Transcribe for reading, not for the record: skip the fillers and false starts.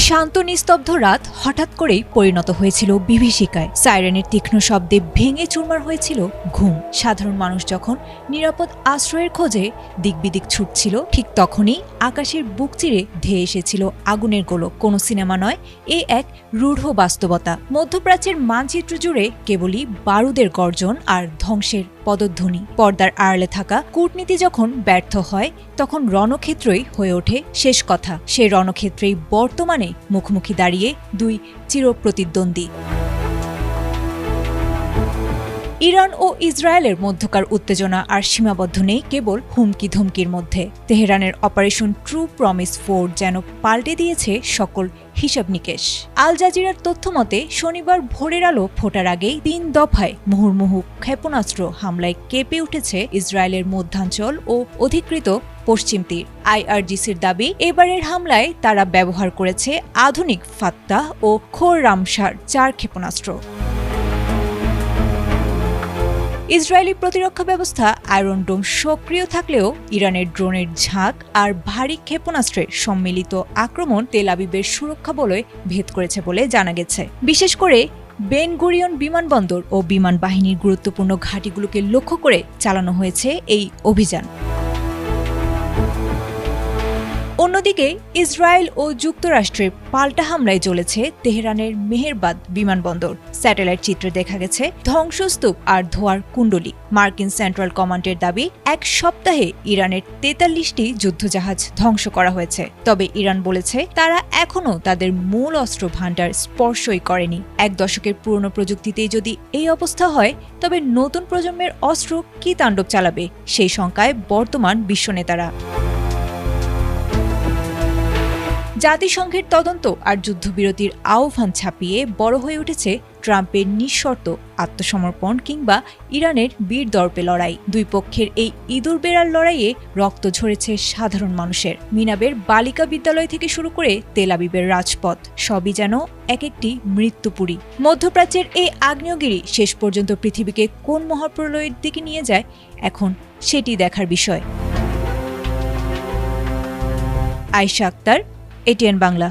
শান্ত নিস্তব্ধ রাত হঠাৎ করেই পরিণত হয়েছিল বিভীষিকায়। সাইরেনের তীক্ষ্ণ শব্দে ভেঙে চুরমার হয়েছিল ঘুম। সাধারণ মানুষ যখন নিরাপদ আশ্রয়ের খোঁজে দিকবিদিক ছুটছিল, ঠিক তখনই আকাশের বুক চিরে ধেয়ে এসেছিল আগুনের গোলক। কোনো সিনেমা নয়, এ এক রূঢ় বাস্তবতা। মধ্যপ্রাচ্যের মানচিত্র জুড়ে কেবলই বারুদের গর্জন আর ধ্বংসের পদধ্বনি। পর্দার আড়ালে থাকা কূটনীতি যখন ব্যর্থ হয়, তখন রণক্ষেত্রই হয়ে ওঠে শেষ কথা। সেই রণক্ষেত্রেই বর্তমানে মুখোমুখি দাঁড়িয়ে দুই চিরপ্রতিদ্বন্দ্বী। ইরান ও ইসরায়েলের মধ্যকার উত্তেজনা আর সীমাবদ্ধ নেই কেবল হুমকি ধমকির মধ্যে। তেহরানের অপারেশন ট্রু প্রমিস 4 যেন পাল্টে দিয়েছে সকল হিসাব নিকেশ। আল জাজিরার তথ্যমতে শনিবার ভোরের আলো ফোটার আগেই 3 দফায় মুহুর্মুহু ক্ষেপণাস্ত্র হামলায় কেঁপে উঠেছে ইসরায়েলের মধ্যাঞ্চল ও অধিকৃত পশ্চিম তীর। আইআরজিসির দাবি, এবারের হামলায় তারা ব্যবহার করেছে আধুনিক ফাত্তাহ ও খোররামশার 4 ক্ষেপণাস্ত্র। ইসরায়েলি প্রতিরক্ষা ব্যবস্থা আয়রন ডোম সক্রিয় থাকলেও ইরানের ড্রোনের ঝাঁক আর ভারী ক্ষেপণাস্ত্রের সম্মিলিত আক্রমণ তেল আবিবের সুরক্ষা বলয় ভেদ করেছে বলে জানা গেছে। বিশেষ করে বেন গুরিয়ন বিমানবন্দর ও বিমান বাহিনীর গুরুত্বপূর্ণ ঘাঁটিগুলোকে লক্ষ্য করে চালানো হয়েছে এই অভিযান। অন্যদিকে ইসরায়েল ও যুক্তরাষ্ট্রের পাল্টা হামলায় চলেছে তেহরানের মেহেরবাদ বিমানবন্দর। স্যাটেলাইট চিত্রে দেখা গেছে ধ্বংসস্তূপ আর ধোঁয়ার কুণ্ডলী। মার্কিন সেন্ট্রাল কমান্ডের দাবি, 1 সপ্তাহে ইরানের 43টি যুদ্ধজাহাজ ধ্বংস করা হয়েছে। তবে ইরান বলেছে তারা এখনও তাদের মূল অস্ত্র ভাণ্ডার স্পর্শই করেনি। 1 দশকের পুরনো প্রযুক্তিতেই যদি এই অবস্থা হয়, তবে নতুন প্রজন্মের অস্ত্র কি তাণ্ডব চালাবে, সেই শঙ্কায় বর্তমান বিশ্বনেতারা। জাতিসংঘের তদন্ত আর যুদ্ধবিরতির আহ্বান ছাপিয়ে বড় হয়ে উঠেছে ট্রাম্পের নিঃশর্ত আত্মসমর্পণ কিংবা ইরানের বীর দর্পে লড়াই। দুই পক্ষের এই ইঁদুর বেড়ার লড়াইয়ে রক্ত ঝরেছে সাধারণ মানুষের। মিনাবের বালিকা বিদ্যালয় থেকে শুরু করে তেল আবিবের রাজপথ, সবই যেন এক একটি মৃত্যুপুরী। মধ্যপ্রাচ্যের এই আগ্নেয়গিরি শেষ পর্যন্ত পৃথিবীকে কোন মহাপ্রলয়ের দিকে নিয়ে যায়, এখন সেটি দেখার বিষয়। আয়েশা আক্তার, এটিএন বাংলা।